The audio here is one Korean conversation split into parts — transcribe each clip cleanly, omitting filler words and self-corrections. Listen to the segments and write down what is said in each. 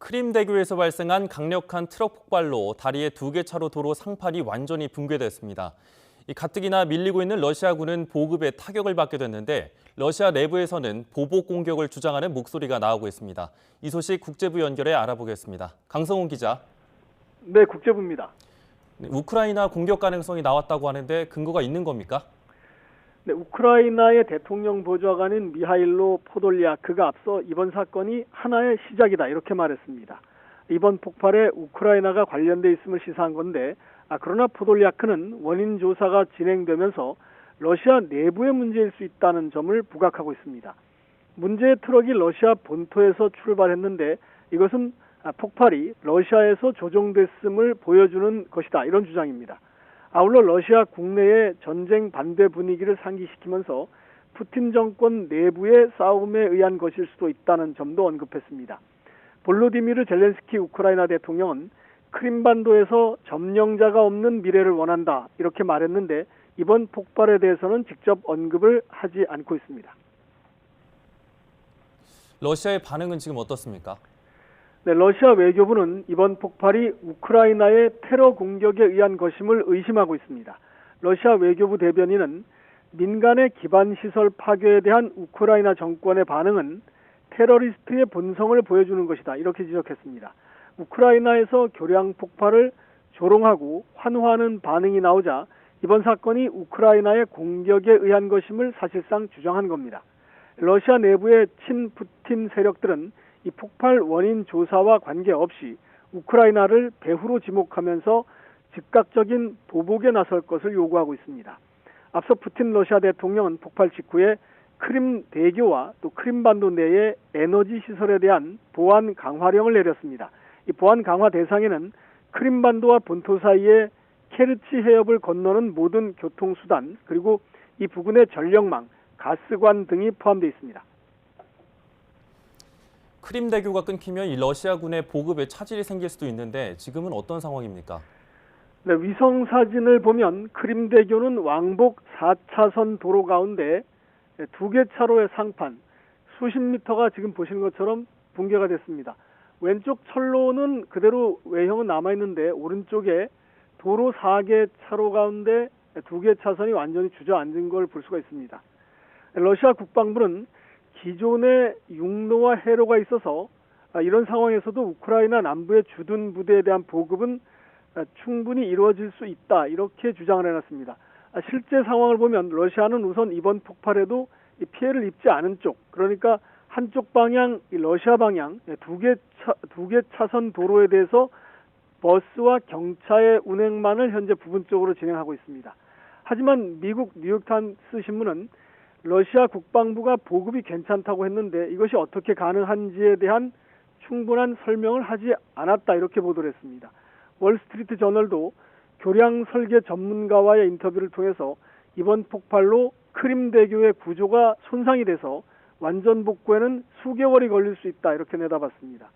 크림대교에서 발생한 강력한 트럭 폭발로 다리의 2개 차로 도로 상판이 완전히 붕괴됐습니다. 가뜩이나 밀리고 있는 러시아군은 보급에 타격을 받게 됐는데 러시아 내부에서는 보복 공격을 주장하는 목소리가 나오고 있습니다. 이 소식 국제부 연결해 알아보겠습니다. 강성훈 기자. 네, 국제부입니다. 우크라이나 공격 가능성이 나왔다고 하는데 근거가 있는 겁니까? 네, 우크라이나의 대통령 보좌관인 미하일로 포돌리아크가 앞서 이번 사건이 하나의 시작이다 이렇게 말했습니다. 이번 폭발에 우크라이나가 관련돼 있음을 시사한 건데 그러나 포돌리아크는 원인 조사가 진행되면서 러시아 내부의 문제일 수 있다는 점을 부각하고 있습니다. 문제의 트럭이 러시아 본토에서 출발했는데 이것은 폭발이 러시아에서 조종됐음을 보여주는 것이다 이런 주장입니다. 아울러 러시아 국내의 전쟁 반대 분위기를 상기시키면서 푸틴 정권 내부의 싸움에 의한 것일 수도 있다는 점도 언급했습니다. 볼로디미르 젤렌스키 우크라이나 대통령은 크림반도에서 점령자가 없는 미래를 원한다 이렇게 말했는데 이번 폭발에 대해서는 직접 언급을 하지 않고 있습니다. 러시아의 반응은 지금 어떻습니까? 네, 러시아 외교부는 이번 폭발이 우크라이나의 테러 공격에 의한 것임을 의심하고 있습니다. 러시아 외교부 대변인은 민간의 기반시설 파괴에 대한 우크라이나 정권의 반응은 테러리스트의 본성을 보여주는 것이다 이렇게 지적했습니다. 우크라이나에서 교량 폭발을 조롱하고 환호하는 반응이 나오자 이번 사건이 우크라이나의 공격에 의한 것임을 사실상 주장한 겁니다. 러시아 내부의 친푸틴 세력들은 이 폭발 원인 조사와 관계없이 우크라이나를 배후로 지목하면서 즉각적인 보복에 나설 것을 요구하고 있습니다. 앞서 푸틴 러시아 대통령은 폭발 직후에 크림 대교와 또 크림반도 내의 에너지 시설에 대한 보안 강화령을 내렸습니다. 이 보안 강화 대상에는 크림반도와 본토 사이의 케르치 해협을 건너는 모든 교통수단 그리고 이 부근의 전력망, 가스관 등이 포함되어 있습니다. 크림대교가 끊기면 이 러시아군의 보급에 차질이 생길 수도 있는데 지금은 어떤 상황입니까? 네, 위성 사진을 보면 크림대교는 왕복 4차선 도로 가운데 2개 차로의 상판, 수십 미터가 지금 보시는 것처럼 붕괴가 됐습니다. 왼쪽 철로는 그대로 외형은 남아있는데 오른쪽에 도로 4개 차로 가운데 2개 차선이 완전히 주저앉은 걸 볼 수가 있습니다. 러시아 국방부는 기존의 육로와 해로가 있어서 이런 상황에서도 우크라이나 남부의 주둔 부대에 대한 보급은 충분히 이루어질 수 있다 이렇게 주장을 해놨습니다. 실제 상황을 보면 러시아는 우선 이번 폭발에도 피해를 입지 않은 쪽 그러니까 한쪽 방향 러시아 방향 두 개 차선 도로에 대해서 버스와 경차의 운행만을 현재 부분적으로 진행하고 있습니다. 하지만 미국 뉴욕타임스 신문은 러시아 국방부가 보급이 괜찮다고 했는데 이것이 어떻게 가능한지에 대한 충분한 설명을 하지 않았다 이렇게 보도를 했습니다. 월스트리트 저널도 교량 설계 전문가와의 인터뷰를 통해서 이번 폭발로 크림대교의 구조가 손상이 돼서 완전 복구에는 수개월이 걸릴 수 있다 이렇게 내다봤습니다.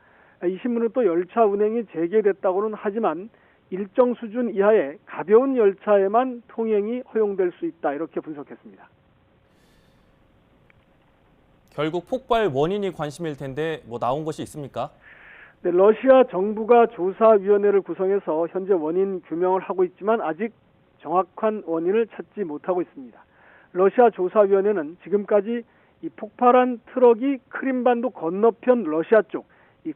이 신문은 또 열차 운행이 재개됐다고는 하지만 일정 수준 이하의 가벼운 열차에만 통행이 허용될 수 있다 이렇게 분석했습니다. 결국 폭발 원인이 관심일 텐데 나온 것이 있습니까? 네, 러시아 정부가 조사위원회를 구성해서 현재 원인 규명을 하고 있지만 아직 정확한 원인을 찾지 못하고 있습니다. 러시아 조사위원회는 지금까지 이 폭발한 트럭이 크림반도 건너편 러시아 쪽 이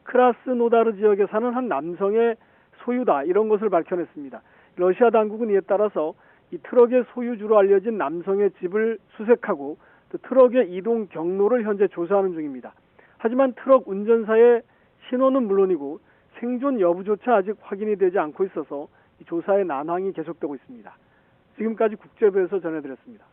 크라스노다르 지역에 사는 한 남성의 소유다 이런 것을 밝혀냈습니다. 러시아 당국은 이에 따라서 이 트럭의 소유주로 알려진 남성의 집을 수색하고 또 트럭의 이동 경로를 현재 조사하는 중입니다. 하지만 트럭 운전사의 신원은 물론이고 생존 여부조차 아직 확인이 되지 않고 있어서 이 조사의 난항이 계속되고 있습니다. 지금까지 국제부에서 전해드렸습니다.